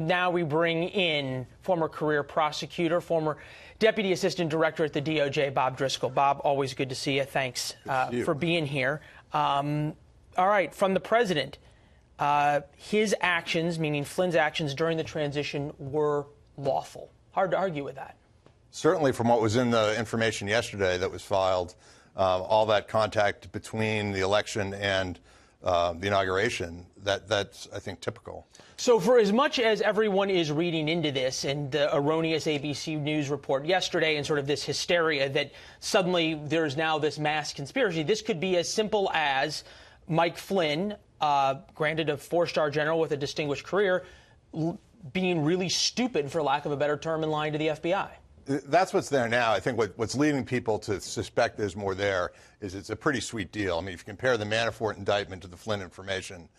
Now we bring in former career prosecutor, former Deputy Assistant Director at the DOJ, Bob Driscoll. Bob, always good to see you. Thanks for being here. All right, from the president, his actions, meaning Flynn's actions during the transition, were lawful. Hard to argue with that. Certainly from what was in the information yesterday that was filed, all that contact between the election and the inauguration, that's, I think, typical. So for as much as everyone is reading into this and the erroneous ABC News report yesterday and sort of this hysteria that suddenly there's now this mass conspiracy, this could be as simple as Mike Flynn, granted a four-star general with a distinguished career, being really stupid, for lack of a better term, and lying to the FBI. That's what's there now. I think what's leading people to suspect there's more there is it's a pretty sweet deal. I mean, if you compare the Manafort indictment to the Flynn information,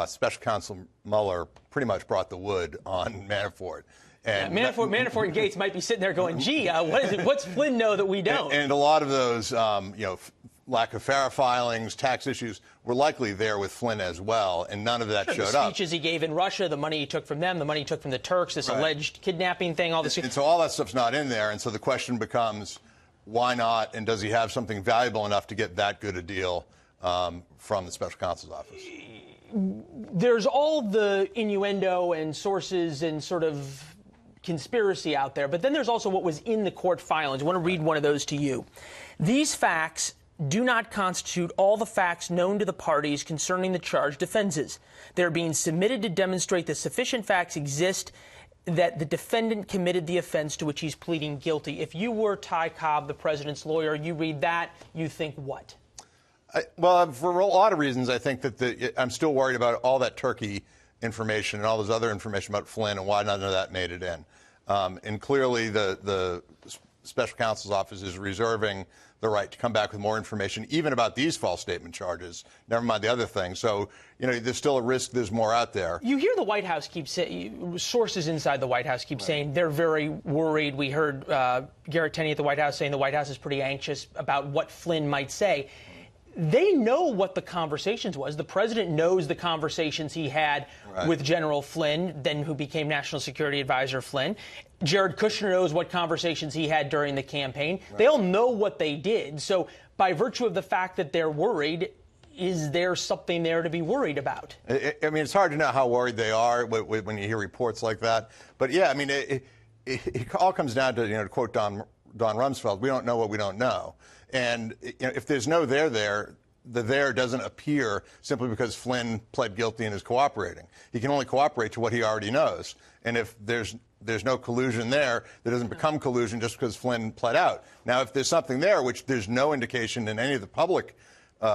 Special Counsel Mueller pretty much brought the wood on Manafort. And Manafort and Gates might be sitting there going, gee, what's Flynn know that we don't? And a lot of those, lack of FARA filings, tax issues were likely there with Flynn as well, and none of that showed up. The speeches he gave in Russia, the money he took from them, the money he took from the Turks, this alleged kidnapping thing, all this. And so all that stuff's not in there, and so the question becomes, why not, and does he have something valuable enough to get that good a deal from the Special Counsel's office? There's all the innuendo and sources and sort of conspiracy out there, but then there's also what was in the court filings. I want to read one of those to you. These facts do not constitute all the facts known to the parties concerning the charged offenses. They're being submitted to demonstrate that sufficient facts exist that the defendant committed the offense to which he's pleading guilty. If you were Ty Cobb, the president's lawyer, you read that, you think what? Well, for a lot of reasons, I think that I'm still worried about all that Turkey information and all this other information about Flynn and why none of that made it in. And clearly the Special Counsel's office is reserving the right to come back with more information, even about these false statement charges, never mind the other things. So, there's still a risk there's more out there. You hear the White House keep saying, sources inside the White House keep saying they're very worried. We heard Garrett Tenney at the White House saying the White House is pretty anxious about what Flynn might say. They know what the conversations was. The president knows the conversations he had with General Flynn, then who became National Security Advisor Flynn. Jared Kushner knows what conversations he had during the campaign. They all know what they did. So by virtue of the fact that they're worried, is there something there to be worried about? I mean, it's hard to know how worried they are when you hear reports like that. But, yeah, I mean, it all comes down to, to quote Don Rumsfeld, we don't know what we don't know. And if there's no there, the there doesn't appear simply because Flynn pled guilty and is cooperating. He can only cooperate to what he already knows. And if there's no collusion there doesn't become collusion just because Flynn pled out. Now, if there's something there, which there's no indication in any of the public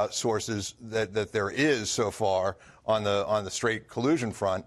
sources that there is so far on the straight collusion front,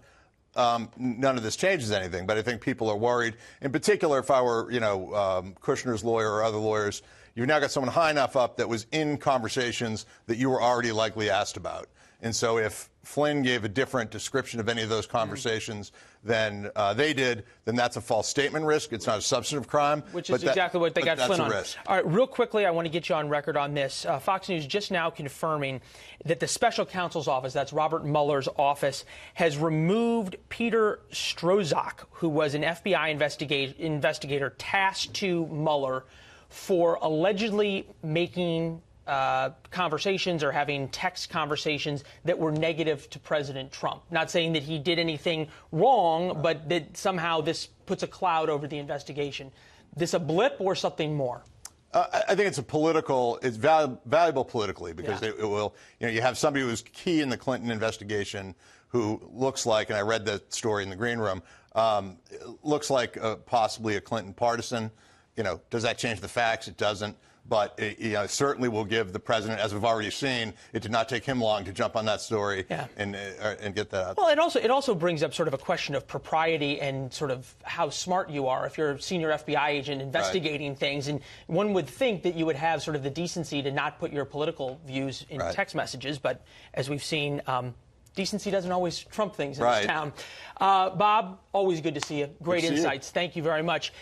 none of this changes anything. But I think people are worried. In particular, if I were, Kushner's lawyer or other lawyers, you've now got someone high enough up that was in conversations that you were already likely asked about. And so if Flynn gave a different description of any of those conversations than they did, then that's a false statement risk. It's not a substantive crime. Which is exactly what they got Flynn on. Risk. All right, real quickly, I want to get you on record on this. Fox News just now confirming that the Special Counsel's office, that's Robert Mueller's office, has removed Peter Strzok, who was an FBI investigator tasked to Mueller for allegedly making conversations or having text conversations that were negative to President Trump. Not saying that he did anything wrong, but that somehow this puts a cloud over the investigation. This a blip or something more? I think it's it's valuable politically because it will, you have somebody who was key in the Clinton investigation who looks like, and I read that story in the green room, looks like possibly a Clinton partisan. Does that change the facts? It doesn't. But it certainly will give the president, as we've already seen, it did not take him long to jump on that story and get that out. Well, it also brings up sort of a question of propriety and sort of how smart you are if you're a senior FBI agent investigating things. And one would think that you would have sort of the decency to not put your political views in text messages. But as we've seen, decency doesn't always trump things in this town. Bob, always good to see you. Great insights. Thank you very much.